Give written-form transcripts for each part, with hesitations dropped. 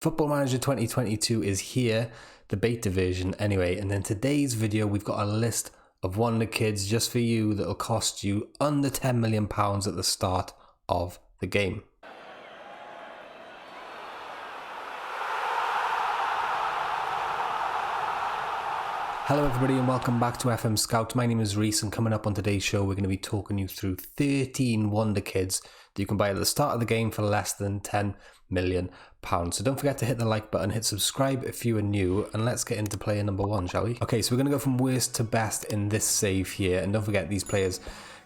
Football Manager 2022 is here, the beta version anyway, and in today's video we've got a list of Wonderkids just for you that'll cost you under £10 million at the start of the game. Hello everybody and welcome back to FMSCOUT. My name is Rhys and coming up on today's show we're going to be talking you through 13 Wonderkids that you can buy at the start of the game for less than £10 million. So don't forget to hit the like button, hit subscribe if you are new, and let's get into player number one, shall we? Okay, so we're going to go from worst to best in this save here, and don't forget these players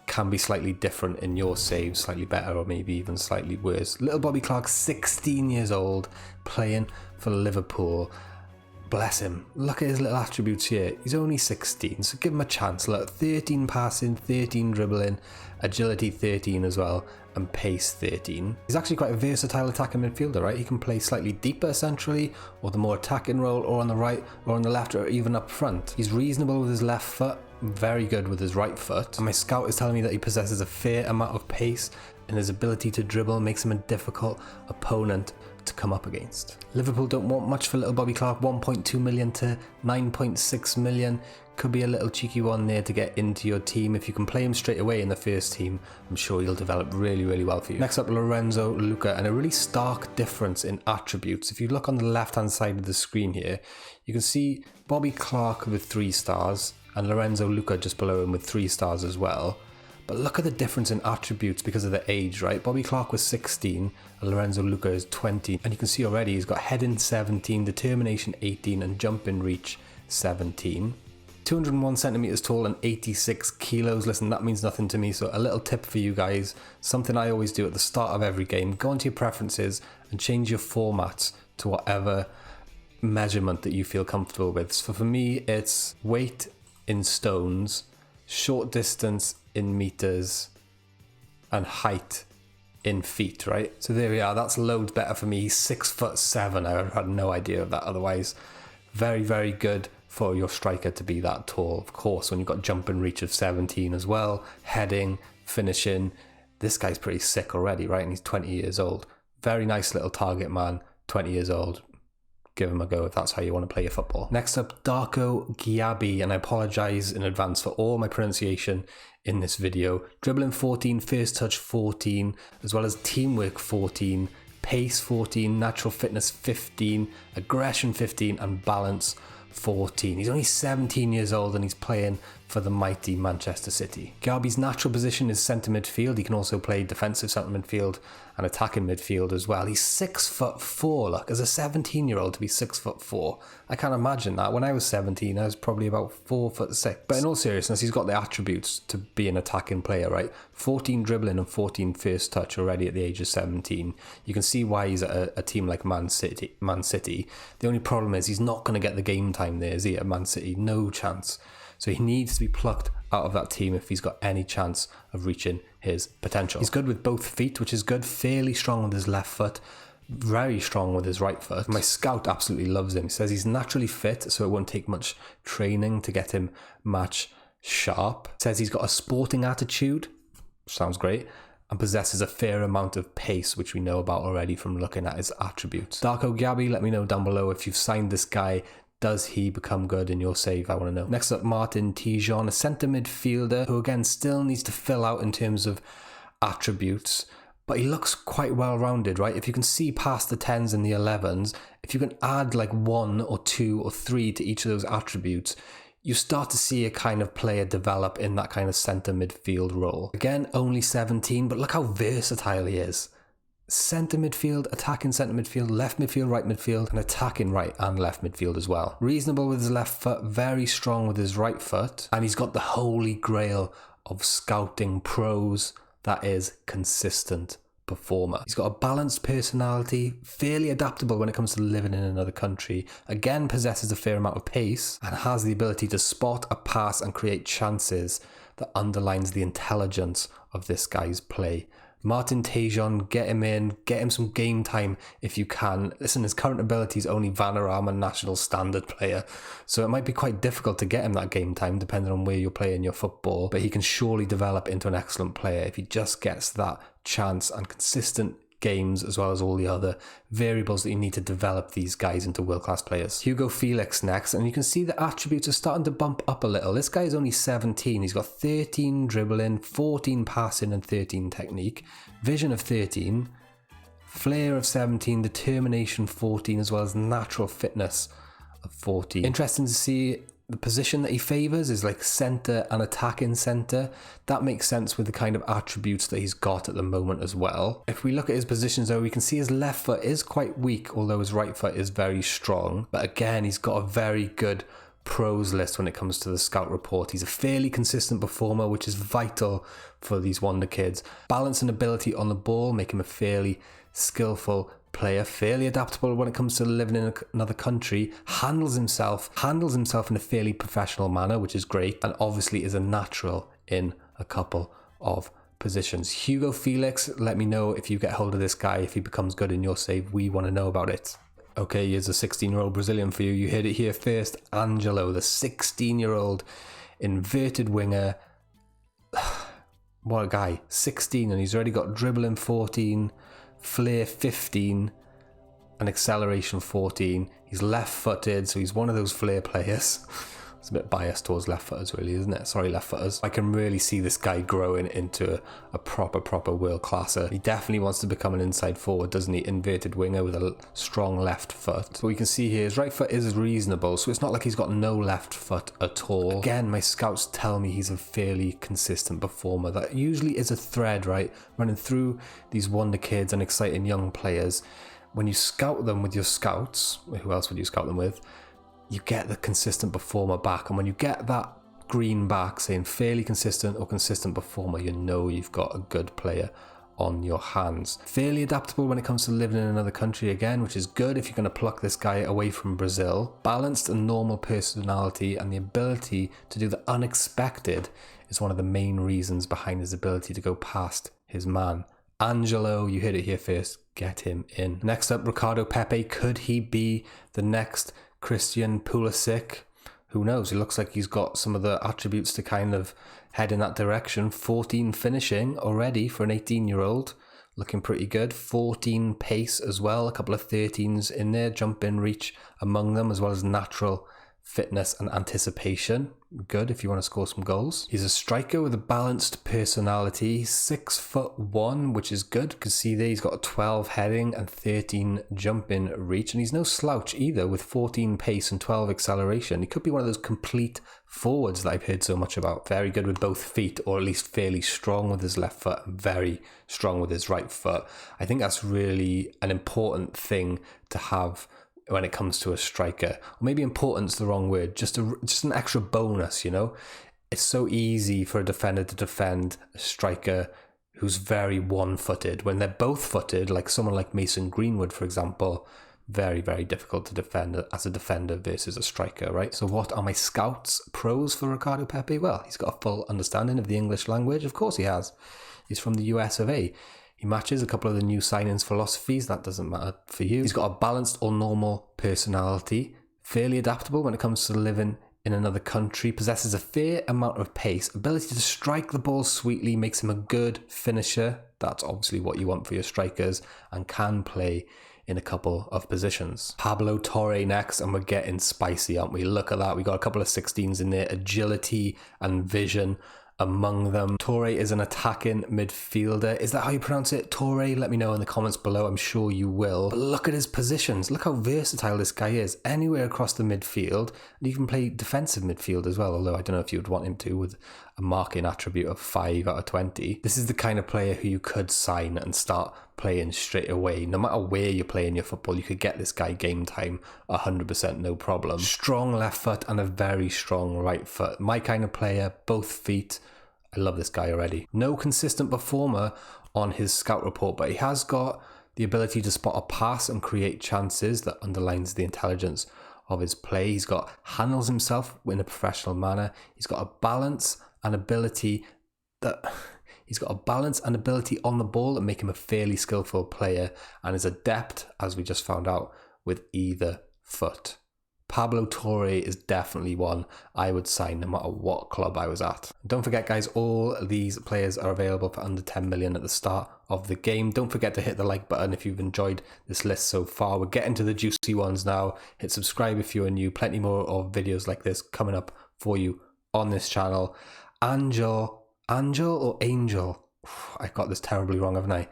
can be slightly different in your save, slightly better or maybe even slightly worse. Little Bobby Clark, 16 years old, playing for Liverpool. Bless him. Look at his little attributes here. He's only 16, so give him a chance. Look, 13 passing, 13 dribbling, agility 13 as well, and pace 13. He's actually quite a versatile attacking midfielder, right? He can play slightly deeper centrally, or the more attacking role, or on the right, or on the left, or even up front. He's reasonable with his left foot, very good with his right foot. And my scout is telling me that he possesses a fair amount of pace, and his ability to dribble makes him a difficult opponent to come up against. Liverpool don't want much for little Bobby Clark. 1.2 million to 9.6 million. Could be a little cheeky one there to get into your team. If you can play him straight away in the first team, I'm sure he'll develop really well for you. Next up, Lorenzo Lucca, and a really stark difference in attributes. If you look on the left hand side of the screen here, you can see Bobby Clark with 3 stars and Lorenzo Lucca just below him with 3 stars as well. But look at the difference in attributes because of the age, right? Bobby Clark was 16 and Lorenzo Lucca is 20. And you can see already he's got heading 17, determination 18 and jump in reach 17. 201 centimeters tall and 86 kilos. Listen, that means nothing to me. So a little tip for you guys, something I always do at the start of every game, go into your preferences and change your formats to whatever measurement that you feel comfortable with. So for me, it's weight in stones, short distance in meters, and height in feet, right? So there we are, that's loads better for me. He's 6'7". I had no idea of that otherwise. Very good for your striker to be that tall. Of course, when you've got jump and reach of 17 as well, heading, finishing, this guy's pretty sick already, right? And he's 20 years old. Very nice little target man, 20 years old. Give him a go if that's how you want to play your football. Next up, Darko Gyabi, and I apologise in advance for all my pronunciation in this video. Dribbling 14, first touch 14, as well as teamwork 14, pace 14, natural fitness 15, aggression 15, and balance 14. He's only 17 years old and he's playing for the mighty Manchester City. Gyabi's natural position is centre midfield. He can also play defensive centre midfield and attacking midfield as well. He's 6'4". Look, as a 17-year-old to be 6'4". I can't imagine that. When I was 17, I was probably about 4'6". But in all seriousness, he's got the attributes to be an attacking player, right? 14 dribbling and 14 first touch already at the age of 17. You can see why he's at a team like Man City. The only problem is he's not going to get the game time there, is he, at Man City? No chance. So he needs to be plucked out of that team if he's got any chance of reaching his potential. He's good with both feet, which is good. Fairly strong with his left foot. Very strong with his right foot. My scout absolutely loves him. He says he's naturally fit, so it won't take much training to get him match sharp. Says he's got a sporting attitude. Sounds great. And possesses a fair amount of pace, which we know about already from looking at his attributes. Darko Gyabi, let me know down below if you've signed this guy. Does he become good in your save? I want to know. Next up, Tejon, a centre midfielder who again still needs to fill out in terms of attributes, but he looks quite well rounded, right? If you can see past the 10s and the 11s, if you can add like 1 or 2 or 3 to each of those attributes, you start to see a kind of player develop in that kind of centre midfield role. Again, only 17, but look how versatile he is. Centre midfield, attacking centre midfield, left midfield, right midfield, and attacking right and left midfield as well. Reasonable with his left foot, very strong with his right foot, and he's got the holy grail of scouting pros, that is consistent performer. He's got a balanced personality, fairly adaptable when it comes to living in another country, again possesses a fair amount of pace, and has the ability to spot a pass and create chances that underlines the intelligence of this guy's play. Tejon, get him in, get him some game time if you can. Listen, his current ability is only Vanarama national standard player, so it might be quite difficult to get him that game time depending on where you're playing your football, but he can surely develop into an excellent player if he just gets that chance and consistent games, as well as all the other variables that you need to develop these guys into world-class players. Hugo Felix next, and you can see the attributes are starting to bump up a little. This guy is only 17. He's got 13 dribbling, 14 passing, and 13 technique. Vision of 13. Flair of 17, determination 14, as well as natural fitness of 14. Interesting to see the position that he favours is like centre and attacking centre. That makes sense with the kind of attributes that he's got at the moment as well. If we look at his positions though, we can see his left foot is quite weak, although his right foot is very strong. But again, he's got a very good pros list when it comes to the scout report. He's a fairly consistent performer, which is vital for these wonder kids. Balance and ability on the ball make him a fairly skillful player, fairly adaptable when it comes to living in another country, handles himself in a fairly professional manner, which is great, and obviously is a natural in a couple of positions. Hugo Felix, let me know if you get hold of this guy, if he becomes good in your save. We want to know about it. Okay, here's a 16-year-old Brazilian for you. You heard it here first. Angelo, the 16-year-old inverted winger. What a guy. 16, and he's already got dribbling 14, flair 15, and acceleration 14. He's left-footed, so he's one of those flair players. It's a bit biased towards left-footers, really, isn't it? Sorry, left-footers. I can really see this guy growing into a proper world-classer. He definitely wants to become an inside forward, doesn't he? Inverted winger with a strong left foot. But we can see here his right foot is reasonable, so it's not like he's got no left foot at all. Again, my scouts tell me he's a fairly consistent performer. That usually is a thread, right? Running through these wonder kids and exciting young players. When you scout them with your scouts, who else would you scout them with? You get the consistent performer back, and when you get that green back saying fairly consistent or consistent performer, you know you've got a good player on your hands. Fairly adaptable when it comes to living in another country again, which is good if you're going to pluck this guy away from Brazil. Balanced and normal personality, and the ability to do the unexpected is one of the main reasons behind his ability to go past his man. Angelo, you heard it here first, get him in. Next up, Ricardo Pepi. Could he be the next Christian Pulisic? Who knows? He looks like he's got some of the attributes to kind of head in that direction. 14 finishing already for an 18-year-old. Looking pretty good. 14 pace as well. A couple of 13s in there. Jump in, reach among them, as well as natural fitness and anticipation. Good if you want to score some goals. He's a striker with a balanced personality. 6'1", which is good because see there he's got a 12 heading and 13 jump in reach, and he's no slouch either with 14 pace and 12 acceleration. He could be one of those complete forwards that I've heard so much about. Very good with both feet, or at least fairly strong with his left foot, and very strong with his right foot. I think that's really an important thing to have when it comes to a striker. Or maybe important's the wrong word, just an extra bonus, you know? It's so easy for a defender to defend a striker who's very one-footed. When they're both-footed, like someone like Mason Greenwood, for example, very, very difficult to defend as a defender versus a striker, right? So what are my scouts pros for Ricardo Pepi? Well, he's got a full understanding of the English language. Of course he has. He's from the US of A. He matches a couple of the new signings' philosophies. That doesn't matter for you. He's got a balanced or normal personality, fairly adaptable when it comes to living in another country, possesses a fair amount of pace, ability to strike the ball sweetly makes him a good finisher. That's obviously what you want for your strikers, and can play in a couple of positions. Pablo Torre next, and we're getting spicy, aren't we? Look at that. We got a couple of 16s in there, agility and vision among them. Torre is an attacking midfielder. Is that how you pronounce it? Torre? Let me know in the comments below. I'm sure you will. But look at his positions. Look how versatile this guy is. Anywhere across the midfield. And he can play defensive midfield as well, although I don't know if you would want him to with a marking attribute of 5 out of 20. This is the kind of player who you could sign and start playing straight away. No matter where you're playing your football, you could get this guy game time 100%, no problem. Strong left foot and a very strong right foot. My kind of player, both feet. I love this guy already. No consistent performer on his scout report, but he has got the ability to spot a pass and create chances. That underlines the intelligence of his play. He's got handles himself in a professional manner. He's got a balance and ability on the ball that make him a fairly skillful player, and is adept, as we just found out, with either foot. Pablo Torre is definitely one I would sign no matter what club I was at. Don't forget, guys, all these players are available for under 10 million at the start of the game. Don't forget to hit the like button if you've enjoyed this list so far. We're getting to the juicy ones now. Hit subscribe if you are new. Plenty more of videos like this coming up for you on this channel. Angel or Angel? I got this terribly wrong, haven't I?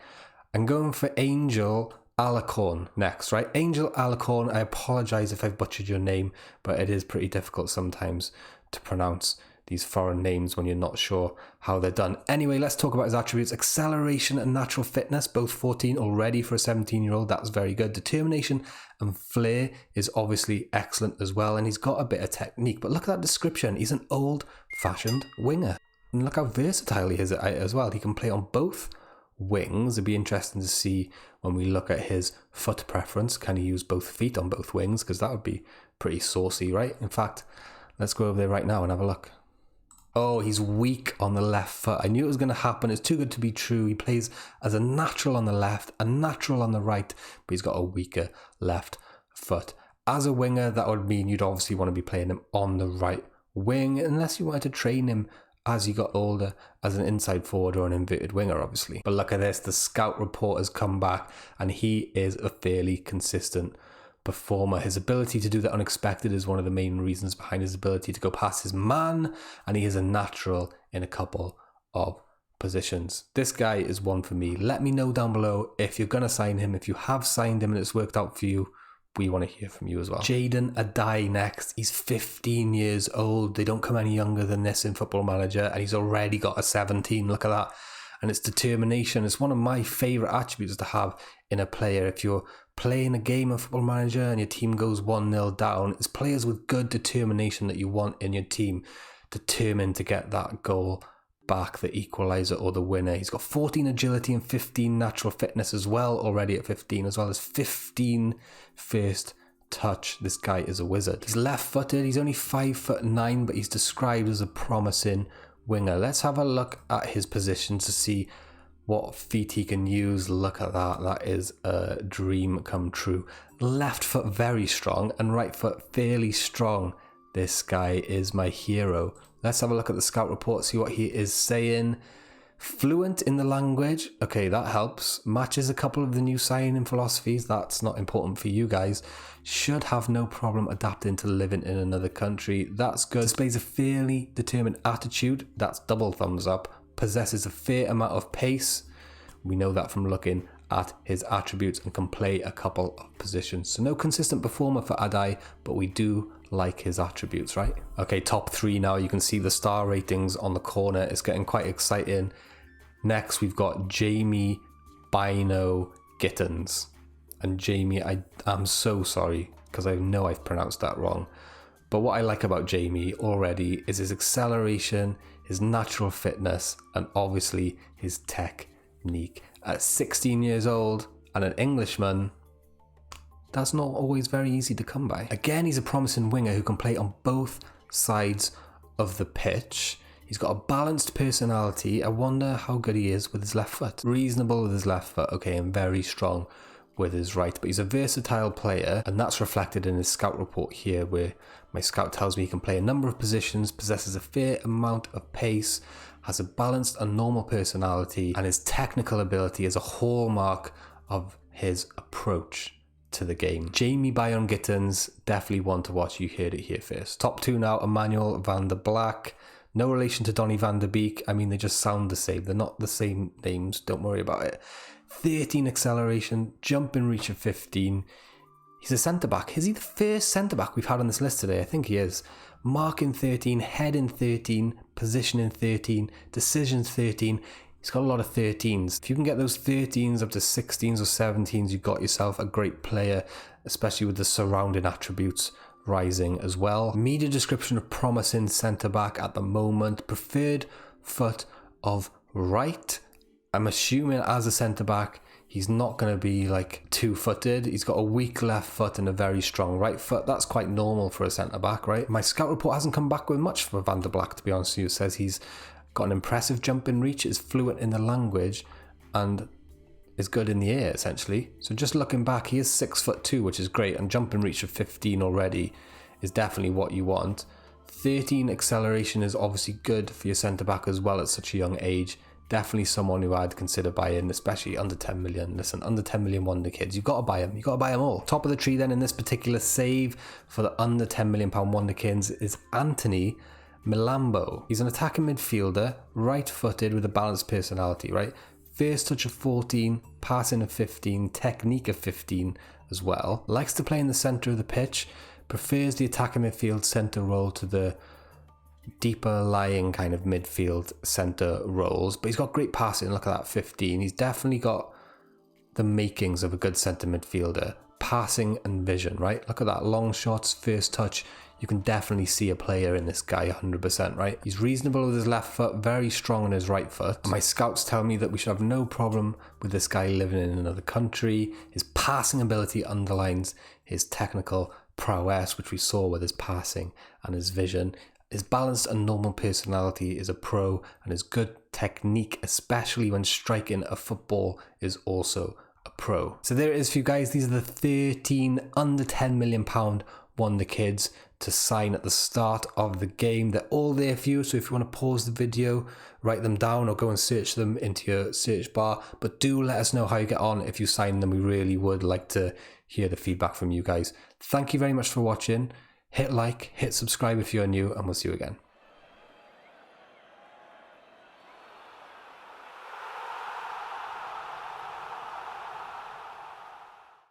I'm going for Angel Alarcon next, right? Angel Alarcon, I apologize if I've butchered your name, but it is pretty difficult sometimes to pronounce these foreign names when you're not sure how they're done. Anyway, let's talk about his attributes. Acceleration and natural fitness, both 14 already for a 17-year-old. That's very good. Determination and flair is obviously excellent as well, and he's got a bit of technique. But look at that description. He's an old-fashioned winger. And look how versatile he is as well. He can play on both wings. It'd be interesting to see when we look at his foot preference. Can he use both feet on both wings? Because that would be pretty saucy, right? In fact, let's go over there right now and have a look. Oh, he's weak on the left foot. I knew it was going to happen. It's too good to be true. He plays as a natural on the left, a natural on the right, but he's got a weaker left foot. As a winger, that would mean you'd obviously want to be playing him on the right wing, unless you wanted to train him as he got older as an inside forward or an inverted winger, obviously. But look at this, the scout report has come back and he is a fairly consistent performer. His ability to do the unexpected is one of the main reasons behind his ability to go past his man, and he is a natural in a couple of positions. This guy is one for me. Let me know down below if you're going to sign him. If you have signed him and it's worked out for you, we want to hear from you as well. Jaden Addai next. He's 15 years old. They don't come any younger than this in Football Manager, and he's already got a 17. Look at that. And it's determination. It's one of my favourite attributes to have in a player. If you're playing a game of Football Manager and your team goes 1-0 down, it's players with good determination that you want in your team, determined to get that goal back, the equaliser or the winner. He's got 14 agility and 15 natural fitness as well, already at 15, as well as 15 first touch. This guy is a wizard. He's left-footed. He's only 5'9", but he's described as a promising winger. Let's have a look at his position to see what feet he can use. Look at that. That is a dream come true. Left foot very strong and right foot fairly strong. This guy is my hero. Let's have a look at the scout report, see what he is saying. Fluent in the language. Okay, that helps. Matches a couple of the new signing philosophies. That's not important for you guys. Should have no problem adapting to living in another country. That's good. Displays a fairly determined attitude. That's double thumbs up. Possesses a fair amount of pace. We know that from looking at his attributes, and can play a couple of positions. So no consistent performer for Addai, but we do like his attributes, right? Okay, top 3 now. You can see the star ratings on the corner. It's getting quite exciting. Next, we've got Jamie Bynoe-Gittens. And Jamie, I'm so sorry, because I know I've pronounced that wrong. But what I like about Jamie already is his acceleration, his natural fitness, and obviously his technique. At 16 years old and an Englishman, that's not always very easy to come by. Again, he's a promising winger who can play on both sides of the pitch. He's got a balanced personality. I wonder how good he is with his left foot. Reasonable with his left foot, okay, and very strong with his right. But he's a versatile player, and that's reflected in his scout report here, where my scout tells me he can play a number of positions, possesses a fair amount of pace, has a balanced and normal personality, and his technical ability is a hallmark of his approach to the game. Jamie Bynoe-Gittens, definitely one to watch. You heard it here first. Top 2 now, Emmanuel van der Blaak. No relation to Donny van der Beek. I mean, they just sound the same. They're not the same names. Don't worry about it. 13 acceleration, jumping reach of 15. He's a centre-back. Is he the first centre-back we've had on this list today? I think he is. Marking 13, heading 13, positioning 13, decisions 13. He's got a lot of 13s. If you can get those 13s up to 16s or 17s, you've got yourself a great player, especially with the surrounding attributes rising as well. Media description of promising centre-back at the moment. Preferred foot of right. I'm assuming as a centre-back, he's not going to be like two-footed. He's got a weak left foot and a very strong right foot. That's quite normal for a centre-back, right? My scout report hasn't come back with much for Van der Blaak, to be honest with you. It says he's got an impressive jump in reach, is fluent in the language, and is good in the air, essentially. So just looking back, he is 6'2", which is great, and jump in reach of 15 already is definitely what you want. 13 acceleration is obviously good for your centre-back as well at such a young age. Definitely someone who I'd consider buying, especially under 10 million. Listen, under 10 million Wonder Kids, you've got to buy them. You've got to buy them all. Top of the tree then in this particular save for the under 10 million pound Wonder Kids is Anthony Malambo. He's an attacking midfielder, right-footed with a balanced personality, right? First touch of 14, passing of 15, technique of 15 as well. Likes to play in the centre of the pitch, prefers the attacking midfield centre role to the deeper lying kind of midfield centre roles, but he's got great passing. Look at that 15. He's definitely got the makings of a good centre midfielder. Passing and vision, right? Look at that, long shots, first touch. You can definitely see a player in this guy 100%, right? He's reasonable with his left foot, very strong on his right foot. And my scouts tell me that we should have no problem with this guy living in another country. His passing ability underlines his technical prowess, which we saw with his passing and his vision. His balanced and normal personality is a pro, and his good technique, especially when striking a football, is also a pro. So there it is for you guys. These are the 13 under 10 million pound Wonder Kids to sign at the start of the game. They're all there for you, so if you want to pause the video, write them down or go and search them into your search bar. But do let us know how you get on if you sign them. We really would like to hear the feedback from you guys. Thank you very much for watching. Hit like, hit subscribe if you're new, and we'll see you again.